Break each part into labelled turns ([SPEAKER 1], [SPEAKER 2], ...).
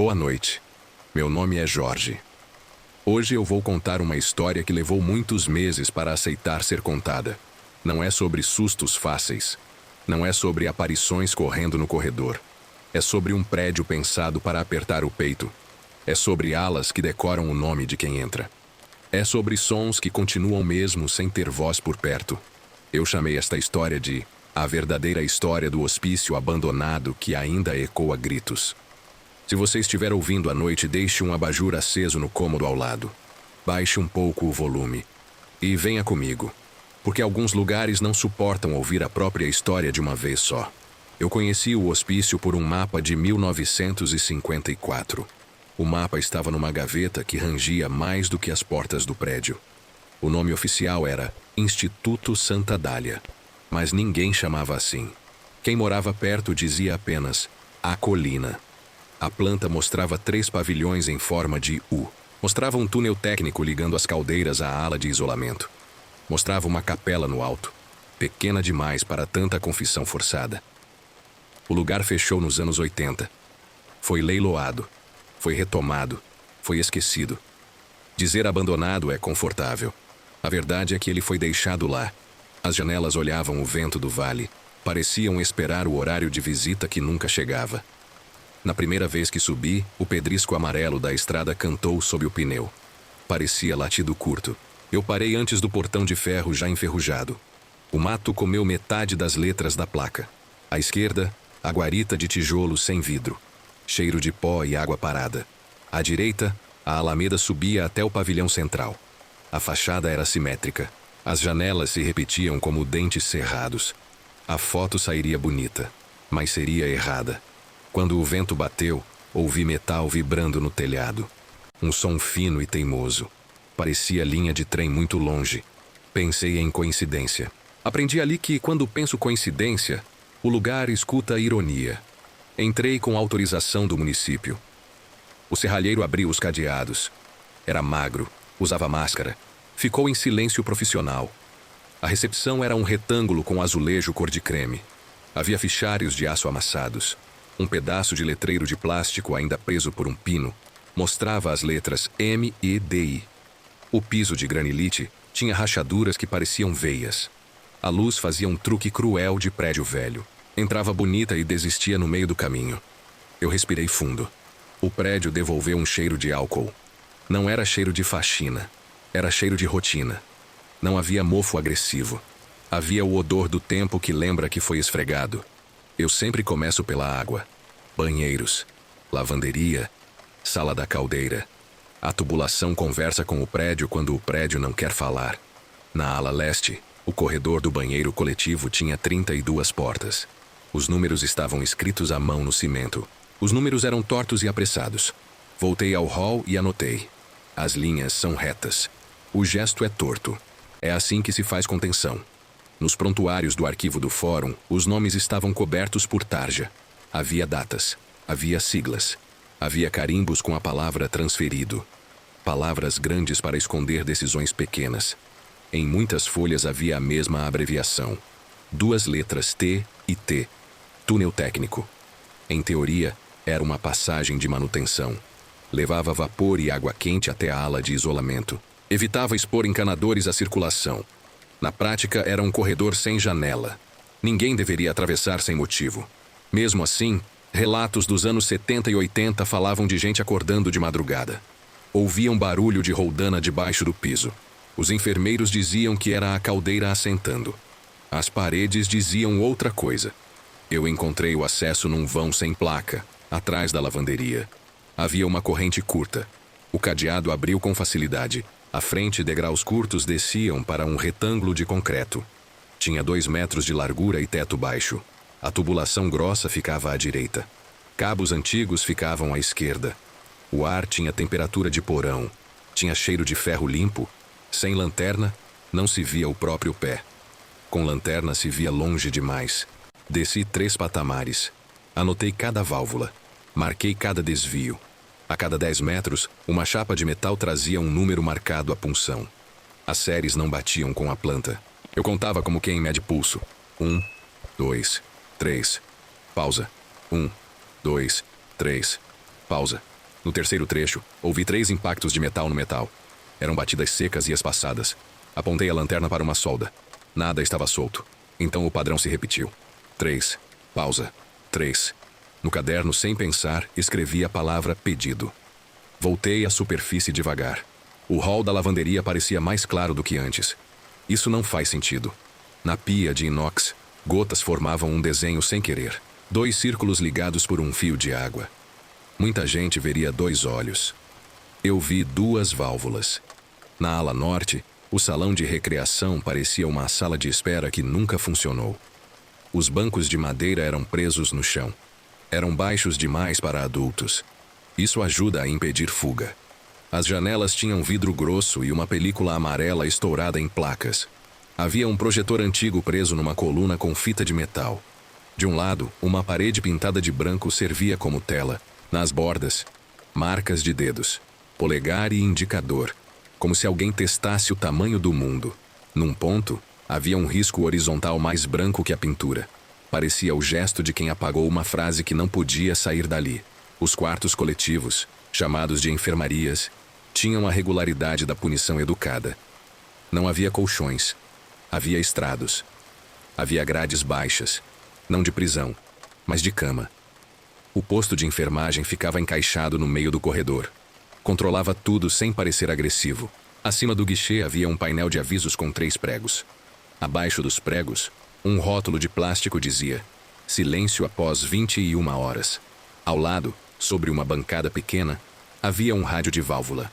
[SPEAKER 1] Boa noite. Meu nome é Jorge. Hoje eu vou contar uma história que levou muitos meses para aceitar ser contada. Não é sobre sustos fáceis. Não é sobre aparições correndo no corredor. É sobre um prédio pensado para apertar o peito. É sobre alas que decoram o nome de quem entra. É sobre sons que continuam mesmo sem ter voz por perto. Eu chamei esta história de A Verdadeira História do Hospício Abandonado que Ainda Ecoa Gritos. Se você estiver ouvindo à noite, deixe um abajur aceso no cômodo ao lado. Baixe um pouco o volume. E venha comigo, porque alguns lugares não suportam ouvir a própria história de uma vez só. Eu conheci o hospício por um mapa de 1954. O mapa estava numa gaveta que rangia mais do que as portas do prédio. O nome oficial era Instituto Santa Dália, mas ninguém chamava assim. Quem morava perto dizia apenas A Colina. A planta mostrava 3 pavilhões em forma de U. Mostrava um túnel técnico ligando as caldeiras à ala de isolamento. Mostrava uma capela no alto, pequena demais para tanta confissão forçada. O lugar fechou nos anos 80. Foi leiloado, foi retomado, foi esquecido. Dizer abandonado é confortável. A verdade é que ele foi deixado lá. As janelas olhavam o vento do vale, pareciam esperar o horário de visita que nunca chegava. Na primeira vez que subi, o pedrisco amarelo da estrada cantou sob o pneu. Parecia latido curto. Eu parei antes do portão de ferro já enferrujado. O mato comeu metade das letras da placa. À esquerda, a guarita de tijolo sem vidro. Cheiro de pó e água parada. À direita, a alameda subia até o pavilhão central. A fachada era simétrica. As janelas se repetiam como dentes cerrados. A foto sairia bonita, mas seria errada. Quando o vento bateu, ouvi metal vibrando no telhado. Um som fino e teimoso. Parecia linha de trem muito longe. Pensei em coincidência. Aprendi ali que, quando penso coincidência, o lugar escuta ironia. Entrei com autorização do município. O serralheiro abriu os cadeados. Era magro, usava máscara. Ficou em silêncio profissional. A recepção era um retângulo com azulejo cor de creme. Havia fichários de aço amassados. Um pedaço de letreiro de plástico ainda preso por um pino mostrava as letras M e DI. O piso de granilite tinha rachaduras que pareciam veias. A luz fazia um truque cruel de prédio velho. Entrava bonita e desistia no meio do caminho. Eu respirei fundo. O prédio devolveu um cheiro de álcool. Não era cheiro de faxina. Era cheiro de rotina. Não havia mofo agressivo. Havia o odor do tempo que lembra que foi esfregado. Eu sempre começo pela água. Banheiros, lavanderia, sala da caldeira. A tubulação conversa com o prédio quando o prédio não quer falar. Na ala leste, o corredor do banheiro coletivo tinha 32 portas. Os números estavam escritos à mão no cimento. Os números eram tortos e apressados. Voltei ao hall e anotei. As linhas são retas. O gesto é torto. É assim que se faz contenção. Nos prontuários do arquivo do fórum, os nomes estavam cobertos por tarja. Havia datas, havia siglas, havia carimbos com a palavra transferido. Palavras grandes para esconder decisões pequenas. Em muitas folhas havia a mesma abreviação. 2 letras T e T. Túnel técnico. Em teoria, era uma passagem de manutenção. Levava vapor e água quente até a ala de isolamento. Evitava expor encanadores à circulação. Na prática, era um corredor sem janela. Ninguém deveria atravessar sem motivo. Mesmo assim, relatos dos anos 70 e 80 falavam de gente acordando de madrugada. Ouviam barulho de roldana debaixo do piso. Os enfermeiros diziam que era a caldeira assentando. As paredes diziam outra coisa. Eu encontrei o acesso num vão sem placa, atrás da lavanderia. Havia uma corrente curta. O cadeado abriu com facilidade. À frente, degraus curtos desciam para um retângulo de concreto. Tinha 2 metros de largura e teto baixo. A tubulação grossa ficava à direita. Cabos antigos ficavam à esquerda. O ar tinha temperatura de porão. Tinha cheiro de ferro limpo. Sem lanterna, não se via o próprio pé. Com lanterna se via longe demais. Desci 3 patamares. Anotei cada válvula. Marquei cada desvio. A cada 10 metros, uma chapa de metal trazia um número marcado à punção. As séries não batiam com a planta. Eu contava como quem mede pulso. 1, 2, 3. Pausa. 1, 2, 3. Pausa. No terceiro trecho, ouvi 3 impactos de metal no metal. Eram batidas secas e espaçadas. Apontei a lanterna para uma solda. Nada estava solto. Então o padrão se repetiu. 3. Pausa. 3. No caderno, sem pensar, escrevi a palavra pedido. Voltei à superfície devagar. O hall da lavanderia parecia mais claro do que antes. Isso não faz sentido. Na pia de inox, gotas formavam um desenho sem querer. 2 círculos ligados por um fio de água. Muita gente veria 2 olhos. Eu vi 2 válvulas. Na ala norte, o salão de recreação parecia uma sala de espera que nunca funcionou. Os bancos de madeira eram presos no chão. Eram baixos demais para adultos. Isso ajuda a impedir fuga. As janelas tinham vidro grosso e uma película amarela estourada em placas. Havia um projetor antigo preso numa coluna com fita de metal. De um lado, uma parede pintada de branco servia como tela. Nas bordas, marcas de dedos, polegar e indicador, como se alguém testasse o tamanho do mundo. Num ponto, havia um risco horizontal mais branco que a pintura. Parecia o gesto de quem apagou uma frase que não podia sair dali. Os quartos coletivos, chamados de enfermarias, tinham a regularidade da punição educada. Não havia colchões. Havia estrados. Havia grades baixas, não de prisão, mas de cama. O posto de enfermagem ficava encaixado no meio do corredor. Controlava tudo sem parecer agressivo. Acima do guichê havia um painel de avisos com 3 pregos. Abaixo dos pregos, um rótulo de plástico dizia: silêncio após 21 horas. Ao lado, sobre uma bancada pequena, havia um rádio de válvula.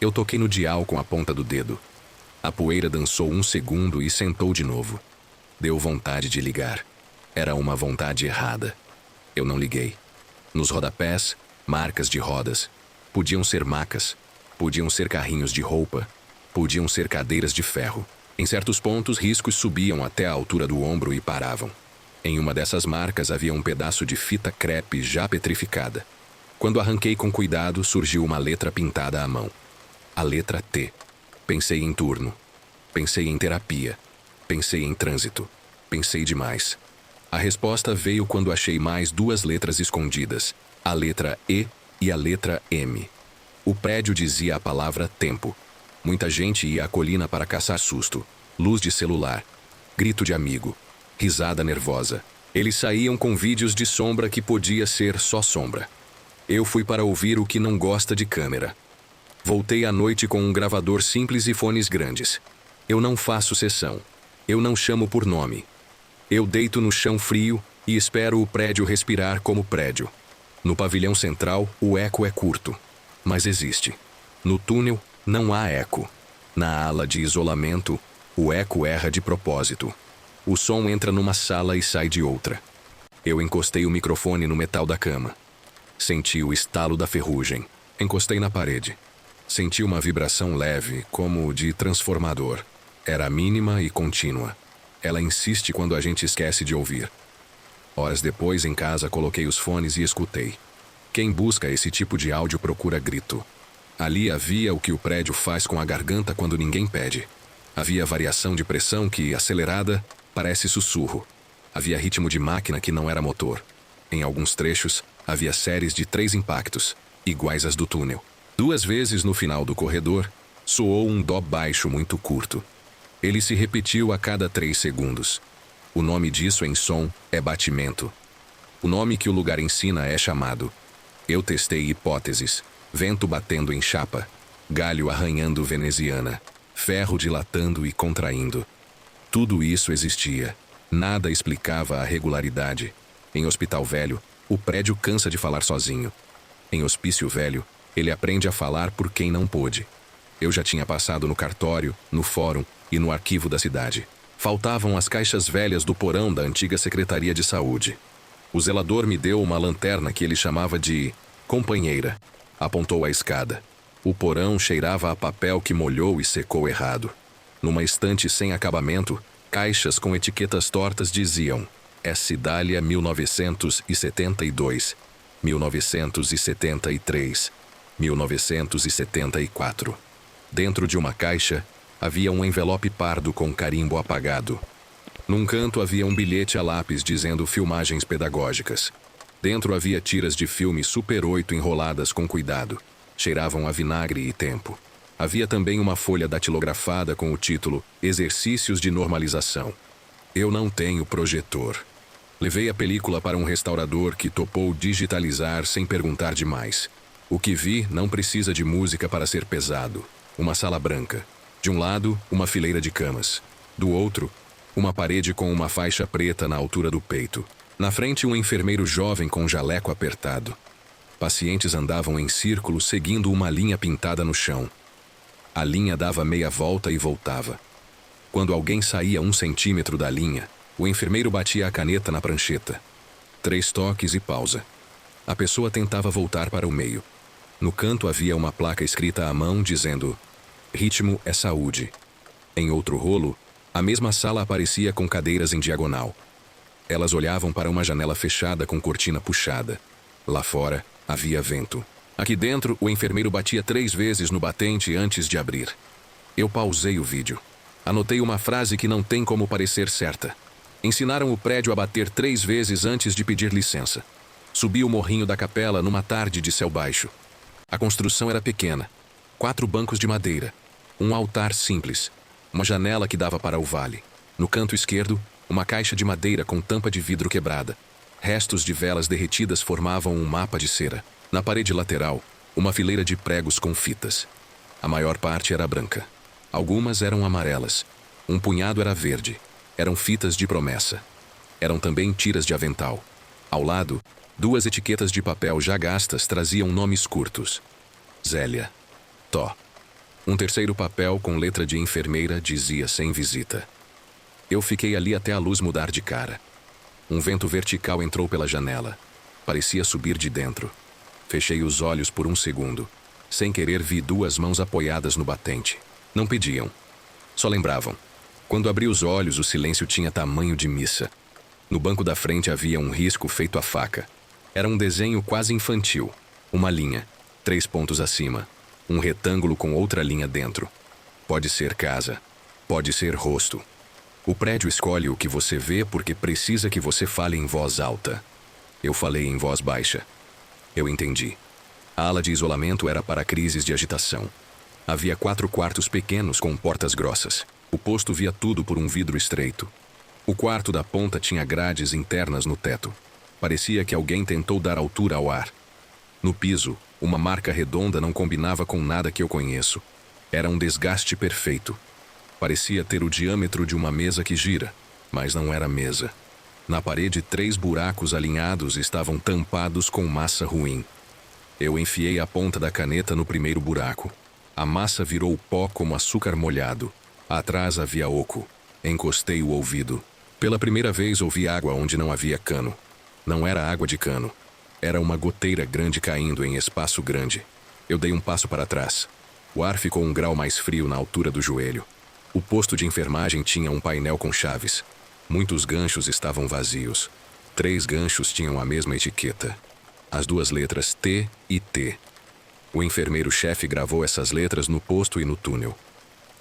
[SPEAKER 1] Eu toquei no dial com a ponta do dedo. A poeira dançou 1 segundo e sentou de novo. Deu vontade de ligar. Era uma vontade errada. Eu não liguei. Nos rodapés, marcas de rodas. Podiam ser macas. Podiam ser carrinhos de roupa. Podiam ser cadeiras de ferro. Em certos pontos, riscos subiam até a altura do ombro e paravam. Em uma dessas marcas havia um pedaço de fita crepe já petrificada. Quando arranquei com cuidado, surgiu uma letra pintada à mão. A letra T. Pensei em turno. Pensei em terapia. Pensei em trânsito. Pensei demais. A resposta veio quando achei mais 2 letras escondidas, a letra E e a letra M. O prédio dizia a palavra tempo. Muita gente ia à colina para caçar susto, luz de celular, grito de amigo, risada nervosa. Eles saíam com vídeos de sombra que podia ser só sombra. Eu fui para ouvir o que não gosta de câmera. Voltei à noite com um gravador simples e fones grandes. Eu não faço sessão. Eu não chamo por nome. Eu deito no chão frio e espero o prédio respirar como prédio. No pavilhão central, o eco é curto, mas existe. No túnel, não há eco. Na ala de isolamento, o eco erra de propósito. O som entra numa sala e sai de outra. Eu encostei o microfone no metal da cama. Senti o estalo da ferrugem. Encostei na parede. Senti uma vibração leve, como de transformador. Era mínima e contínua. Ela insiste quando a gente esquece de ouvir. Horas depois, em casa, coloquei os fones e escutei. Quem busca esse tipo de áudio procura grito. Ali havia o que o prédio faz com a garganta quando ninguém pede. Havia variação de pressão que, acelerada, parece sussurro. Havia ritmo de máquina que não era motor. Em alguns trechos, havia séries de 3 impactos, iguais às do túnel. 2 vezes no final do corredor, soou um dó baixo muito curto. Ele se repetiu a cada 3 segundos. O nome disso em som é batimento. O nome que o lugar ensina é chamado. Eu testei hipóteses. Vento batendo em chapa. Galho arranhando veneziana. Ferro dilatando e contraindo. Tudo isso existia. Nada explicava a regularidade. Em Hospital Velho, o prédio cansa de falar sozinho. Em Hospício Velho, ele aprende a falar por quem não pôde. Eu já tinha passado no cartório, no fórum e no arquivo da cidade. Faltavam as caixas velhas do porão da antiga Secretaria de Saúde. O zelador me deu uma lanterna que ele chamava de companheira. Apontou a escada. O porão cheirava a papel que molhou e secou errado. Numa estante sem acabamento, caixas com etiquetas tortas diziam S. Dália 1972, 1973, 1974. Dentro de uma caixa, havia um envelope pardo com carimbo apagado. Num canto havia um bilhete a lápis dizendo filmagens pedagógicas. Dentro havia tiras de filme Super 8 enroladas com cuidado. Cheiravam a vinagre e tempo. Havia também uma folha datilografada com o título Exercícios de Normalização. Eu não tenho projetor. Levei a película para um restaurador que topou digitalizar sem perguntar demais. O que vi não precisa de música para ser pesado. Uma sala branca. De um lado, uma fileira de camas. Do outro, uma parede com uma faixa preta na altura do peito. Na frente, um enfermeiro jovem com jaleco apertado. Pacientes andavam em círculo seguindo uma linha pintada no chão. A linha dava meia volta e voltava. Quando alguém saía 1 centímetro da linha, o enfermeiro batia a caneta na prancheta. 3 toques e pausa. A pessoa tentava voltar para o meio. No canto havia uma placa escrita à mão dizendo: Ritmo é saúde. Em outro rolo, a mesma sala aparecia com cadeiras em diagonal. Elas olhavam para uma janela fechada com cortina puxada. Lá fora, havia vento. Aqui dentro, o enfermeiro batia 3 vezes no batente antes de abrir. Eu pausei o vídeo. Anotei uma frase que não tem como parecer certa. Ensinaram o prédio a bater 3 vezes antes de pedir licença. Subi o morrinho da capela numa tarde de céu baixo. A construção era pequena. 4 bancos de madeira. Um altar simples. Uma janela que dava para o vale. No canto esquerdo, uma caixa de madeira com tampa de vidro quebrada. Restos de velas derretidas formavam um mapa de cera. Na parede lateral, uma fileira de pregos com fitas. A maior parte era branca. Algumas eram amarelas. Um punhado era verde. Eram fitas de promessa. Eram também tiras de avental. Ao lado, 2 etiquetas de papel já gastas traziam nomes curtos. Zélia. Tó. Um terceiro papel com letra de enfermeira dizia sem visita. Eu fiquei ali até a luz mudar de cara. Um vento vertical entrou pela janela. Parecia subir de dentro. Fechei os olhos por 1 segundo. Sem querer vi 2 mãos apoiadas no batente. Não pediam. Só lembravam. Quando abri os olhos, o silêncio tinha tamanho de missa. No banco da frente havia um risco feito à faca. Era um desenho quase infantil. Uma linha, 3 pontos acima. Um retângulo com outra linha dentro. Pode ser casa. Pode ser rosto. O prédio escolhe o que você vê porque precisa que você fale em voz alta. Eu falei em voz baixa. Eu entendi. A ala de isolamento era para crises de agitação. Havia 4 quartos pequenos com portas grossas. O posto via tudo por um vidro estreito. O quarto da ponta tinha grades internas no teto. Parecia que alguém tentou dar altura ao ar. No piso, uma marca redonda não combinava com nada que eu conheço. Era um desgaste perfeito. Parecia ter o diâmetro de uma mesa que gira, mas não era mesa. Na parede, 3 buracos alinhados estavam tampados com massa ruim. Eu enfiei a ponta da caneta no primeiro buraco. A massa virou pó como açúcar molhado. Atrás havia oco. Encostei o ouvido. Pela primeira vez ouvi água onde não havia cano. Não era água de cano. Era uma goteira grande caindo em espaço grande. Eu dei um passo para trás. O ar ficou 1 grau mais frio na altura do joelho. O posto de enfermagem tinha um painel com chaves. Muitos ganchos estavam vazios. 3 ganchos tinham a mesma etiqueta. As 2 letras T e T. O enfermeiro-chefe gravou essas letras no posto e no túnel.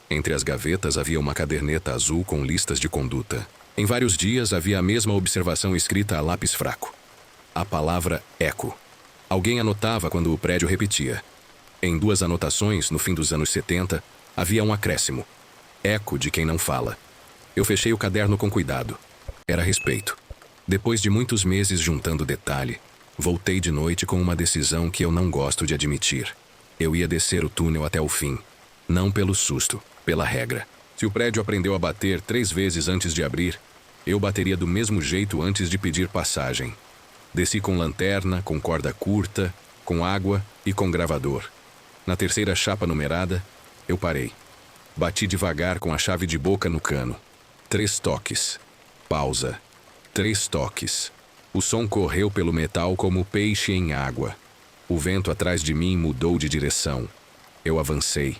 [SPEAKER 1] Entre as gavetas havia uma caderneta azul com listas de conduta. Em vários dias havia a mesma observação escrita a lápis fraco. A palavra eco. Alguém anotava quando o prédio repetia. Em 2 anotações, no fim dos anos 70, havia um acréscimo. Eco de quem não fala. Eu fechei o caderno com cuidado. Era respeito. Depois de muitos meses juntando detalhe, voltei de noite com uma decisão que eu não gosto de admitir. Eu ia descer o túnel até o fim. Não pelo susto, pela regra. Se o prédio aprendeu a bater 3 vezes antes de abrir, eu bateria do mesmo jeito antes de pedir passagem. Desci com lanterna, com corda curta, com água e com gravador. Na terceira chapa numerada, eu parei. Bati devagar com a chave de boca no cano. 3 toques. Pausa. 3 toques. O som correu pelo metal como peixe em água. O vento atrás de mim mudou de direção. Eu avancei.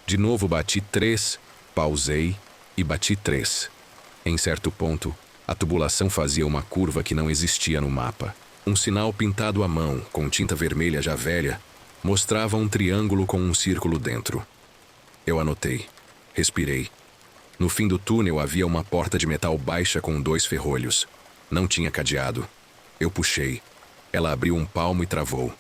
[SPEAKER 1] De novo bati 3, pausei e bati 3. Em certo ponto, a tubulação fazia uma curva que não existia no mapa. Um sinal pintado à mão, com tinta vermelha já velha, mostrava um triângulo com um círculo dentro. Eu anotei. Respirei. No fim do túnel havia uma porta de metal baixa com 2 ferrolhos. Não tinha cadeado. Eu puxei. Ela abriu um palmo e travou.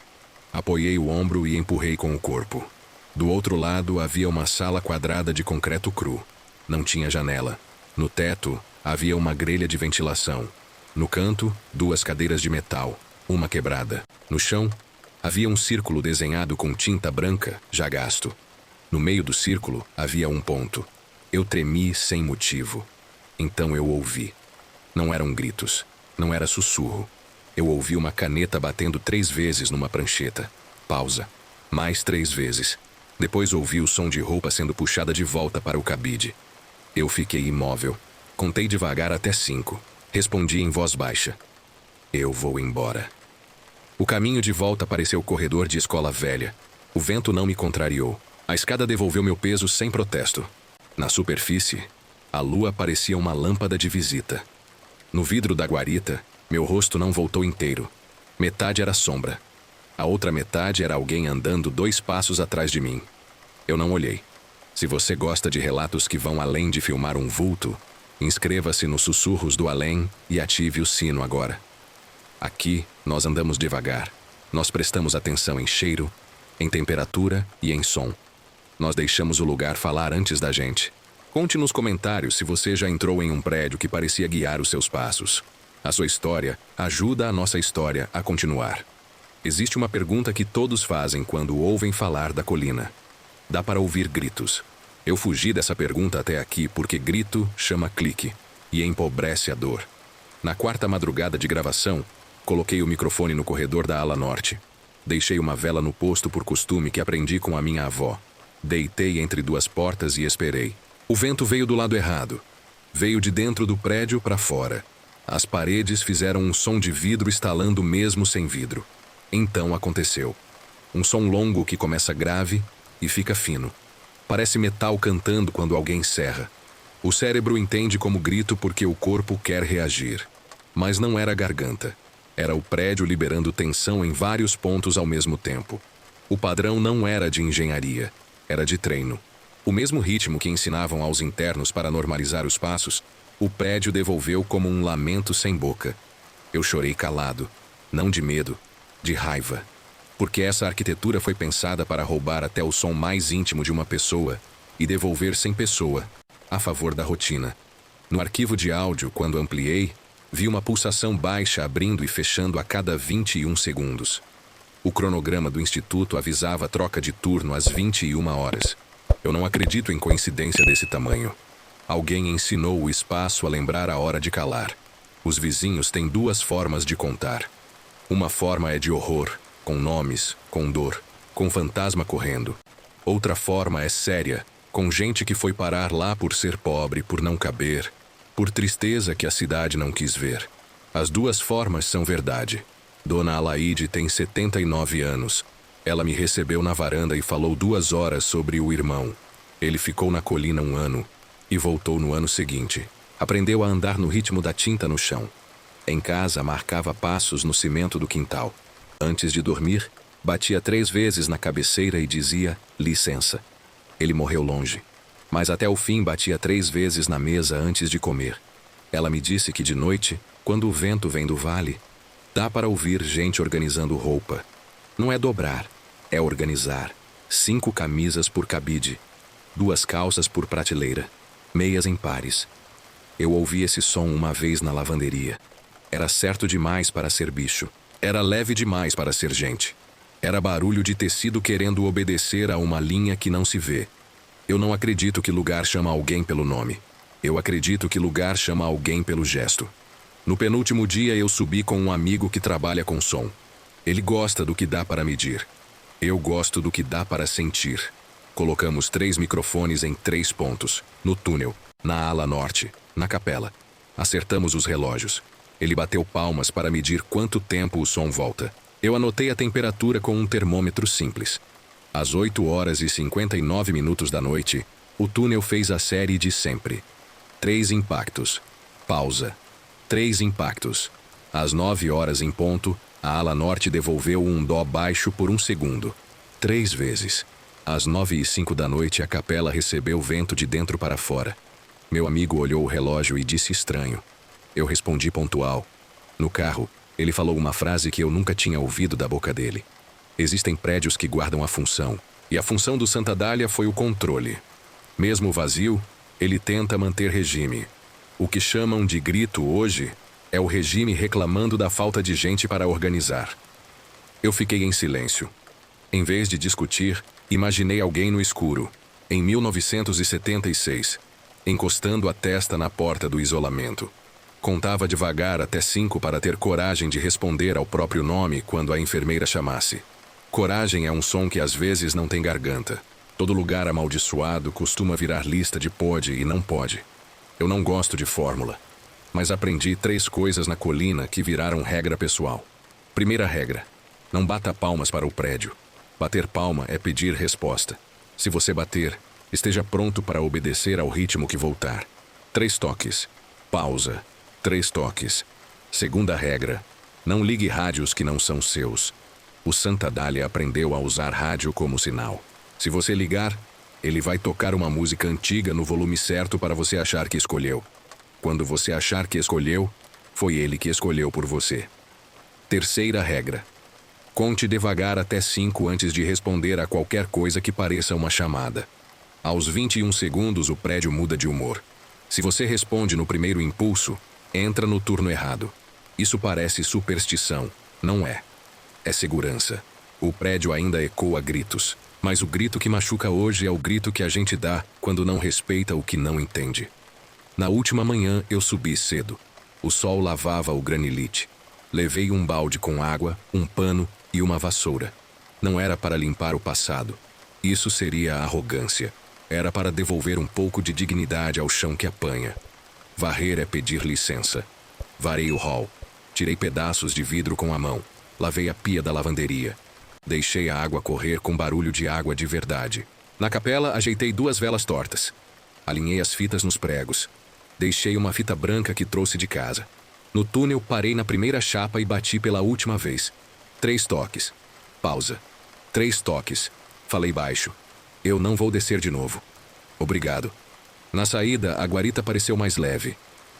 [SPEAKER 1] Apoiei o ombro e empurrei com o corpo. Do outro lado havia uma sala quadrada de concreto cru. Não tinha janela. No teto havia uma grelha de ventilação. No canto, 2 cadeiras de metal, uma quebrada. No chão, havia um círculo desenhado com tinta branca, já gasto. No meio do círculo havia um ponto. Eu tremi sem motivo. Então eu ouvi. Não eram gritos. Não era sussurro. Eu ouvi uma caneta batendo 3 vezes numa prancheta. Pausa. Mais 3 vezes. Depois ouvi o som de roupa sendo puxada de volta para o cabide. Eu fiquei imóvel. Contei devagar até 5. Respondi em voz baixa. Eu vou embora. O caminho de volta pareceu corredor de escola velha. O vento não me contrariou. A escada devolveu meu peso sem protesto. Na superfície, a lua parecia uma lâmpada de visita. No vidro da guarita, meu rosto não voltou inteiro. Metade era sombra. A outra metade era alguém andando 2 passos atrás de mim. Eu não olhei. Se você gosta de relatos que vão além de filmar um vulto, inscreva-se nos Sussurros do Além e ative o sino agora. Aqui, nós andamos devagar. Nós prestamos atenção em cheiro, em temperatura e em som. Nós deixamos o lugar falar antes da gente. Conte nos comentários se você já entrou em um prédio que parecia guiar os seus passos. A sua história ajuda a nossa história a continuar. Existe uma pergunta que todos fazem quando ouvem falar da colina. Dá para ouvir gritos. Eu fugi dessa pergunta até aqui porque grito chama clique e empobrece a dor. Na 4ª madrugada de gravação, coloquei o microfone no corredor da ala norte. Deixei uma vela no posto por costume que aprendi com a minha avó. Deitei entre 2 portas e esperei. O vento veio do lado errado. Veio de dentro do prédio para fora. As paredes fizeram um som de vidro estalando mesmo sem vidro. Então aconteceu. Um som longo que começa grave e fica fino. Parece metal cantando quando alguém serra. O cérebro entende como grito porque o corpo quer reagir. Mas não era a garganta. Era o prédio liberando tensão em vários pontos ao mesmo tempo. O padrão não era de engenharia, era de treino. O mesmo ritmo que ensinavam aos internos para normalizar os passos, o prédio devolveu como um lamento sem boca. Eu chorei calado, não de medo, de raiva. Porque essa arquitetura foi pensada para roubar até o som mais íntimo de uma pessoa e devolver sem pessoa, a favor da rotina. No arquivo de áudio, quando ampliei, vi uma pulsação baixa abrindo e fechando a cada 21 segundos. O cronograma do instituto avisava a troca de turno às 21 horas. Eu não acredito em coincidência desse tamanho. Alguém ensinou o espaço a lembrar a hora de calar. Os vizinhos têm 2 formas de contar. Uma forma é de horror, com nomes, com dor, com fantasma correndo. Outra forma é séria, com gente que foi parar lá por ser pobre, por não caber, por tristeza que a cidade não quis ver. As 2 formas são verdade. Dona Alaide tem 79 anos. Ela me recebeu na varanda e falou 2 horas sobre o irmão. Ele ficou na colina 1 ano e voltou no ano seguinte. Aprendeu a andar no ritmo da tinta no chão. Em casa, marcava passos no cimento do quintal. Antes de dormir, batia 3 vezes na cabeceira e dizia, licença. Ele morreu longe. Mas até o fim batia 3 vezes na mesa antes de comer. Ela me disse que de noite, quando o vento vem do vale, dá para ouvir gente organizando roupa. Não é dobrar, é organizar. 5 camisas por cabide, 2 calças por prateleira, meias em pares. Eu ouvi esse som uma vez na lavanderia. Era certo demais para ser bicho. Era leve demais para ser gente. Era barulho de tecido querendo obedecer a uma linha que não se vê. Eu não acredito que lugar chama alguém pelo nome. Eu acredito que lugar chama alguém pelo gesto. No penúltimo dia eu subi com um amigo que trabalha com som. Ele gosta do que dá para medir. Eu gosto do que dá para sentir. Colocamos 3 microfones em 3 pontos. No túnel, na ala norte, na capela. Acertamos os relógios. Ele bateu palmas para medir quanto tempo o som volta. Eu anotei a temperatura com um termômetro simples. Às 8h59 da noite, o túnel fez a série de sempre. 3 impactos. Pausa. 3 impactos. Às 9 horas em ponto, a ala norte devolveu um dó baixo por 1 segundo. 3 vezes. Às 9h05 da noite, a capela recebeu vento de dentro para fora. Meu amigo olhou o relógio e disse estranho. Eu respondi pontual. No carro, Ele falou uma frase que eu nunca tinha ouvido da boca dele. Existem prédios que guardam a função, e a função do Santa Dália foi o controle. Mesmo vazio, ele tenta manter regime. O que chamam de grito hoje é o regime reclamando da falta de gente para organizar. Eu fiquei em silêncio. Em vez de discutir, imaginei alguém no escuro, em 1976, encostando a testa na porta do isolamento. Contava devagar até 5 para ter coragem de responder ao próprio nome quando a enfermeira chamasse. Coragem é um som que às vezes não tem garganta. Todo lugar amaldiçoado costuma virar lista de pode e não pode. Eu não gosto de fórmula, mas aprendi 3 coisas na colina que viraram regra pessoal. Primeira regra: não bata palmas para o prédio. Bater palma é pedir resposta. Se você bater, esteja pronto para obedecer ao ritmo que voltar. 3 toques. Pausa. 3 toques. Segunda regra: não ligue rádios que não são seus. O Santa Dália aprendeu a usar rádio como sinal. Se você ligar, ele vai tocar uma música antiga no volume certo para você achar que escolheu. Quando você achar que escolheu, foi ele que escolheu por você. Terceira regra: conte devagar até 5 antes de responder a qualquer coisa que pareça uma chamada. Aos 21 segundos o prédio muda de humor. Se você responde no primeiro impulso, entra no turno errado. Isso parece superstição, não é? É segurança. O prédio ainda ecoa gritos, mas o grito que machuca hoje é o grito que a gente dá quando não respeita o que não entende. Na última manhã eu subi cedo. O sol lavava o granilite. Levei um balde com água, um pano e uma vassoura. Não era para limpar o passado. Isso seria arrogância. Era para devolver um pouco de dignidade ao chão que apanha. Varrer é pedir licença. Varei o hall. Tirei pedaços de vidro com a mão. Lavei a pia da lavanderia. Deixei a água correr com barulho de água de verdade. Na capela, ajeitei 2 velas tortas. Alinhei as fitas nos pregos. Deixei uma fita branca que trouxe de casa. No túnel, parei na primeira chapa e bati pela última vez. 3 toques. Pausa. 3 toques. Falei baixo. Eu não vou descer de novo. Obrigado. Na saída, a guarita pareceu mais leve.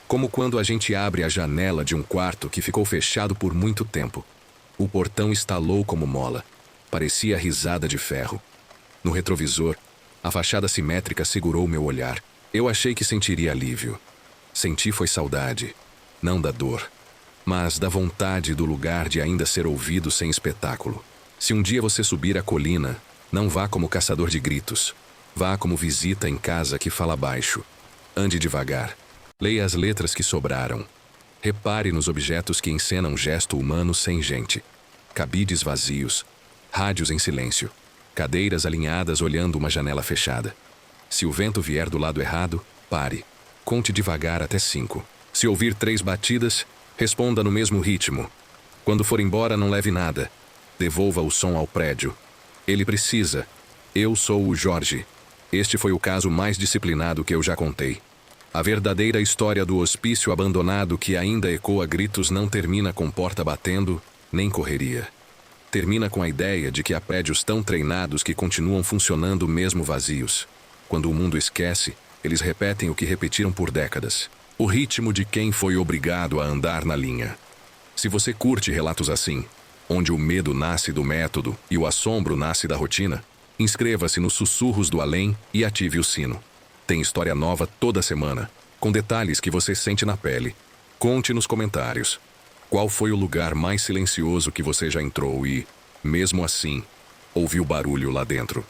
[SPEAKER 1] Como quando a gente abre a janela de um quarto que ficou fechado por muito tempo. O portão estalou como mola. Parecia risada de ferro. No retrovisor, a fachada simétrica segurou meu olhar. Eu achei que sentiria alívio. Senti foi saudade. Não da dor, mas da vontade do lugar de ainda ser ouvido sem espetáculo. Se um dia você subir a colina, não vá como caçador de gritos. Vá como visita em casa que fala baixo. Ande devagar. Leia as letras que sobraram. Repare nos objetos que encenam gesto humano sem gente. Cabides vazios. Rádios em silêncio. Cadeiras alinhadas olhando uma janela fechada. Se o vento vier do lado errado, pare. Conte devagar até 5. Se ouvir 3 batidas, responda no mesmo ritmo. Quando for embora, não leve nada. Devolva o som ao prédio. Ele precisa. Eu sou o Jorge. Este foi o caso mais disciplinado que eu já contei. A verdadeira história do hospício abandonado que ainda ecoa gritos não termina com porta batendo, nem correria. Termina com a ideia de que há prédios tão treinados que continuam funcionando mesmo vazios. Quando o mundo esquece, eles repetem o que repetiram por décadas. O ritmo de quem foi obrigado a andar na linha. Se você curte relatos assim, onde o medo nasce do método e o assombro nasce da rotina, inscreva-se nos Sussurros do Além e ative o sino. Tem história nova toda semana, com detalhes que você sente na pele. Conte nos comentários. Qual foi o lugar mais silencioso que você já entrou e, mesmo assim, ouviu barulho lá dentro?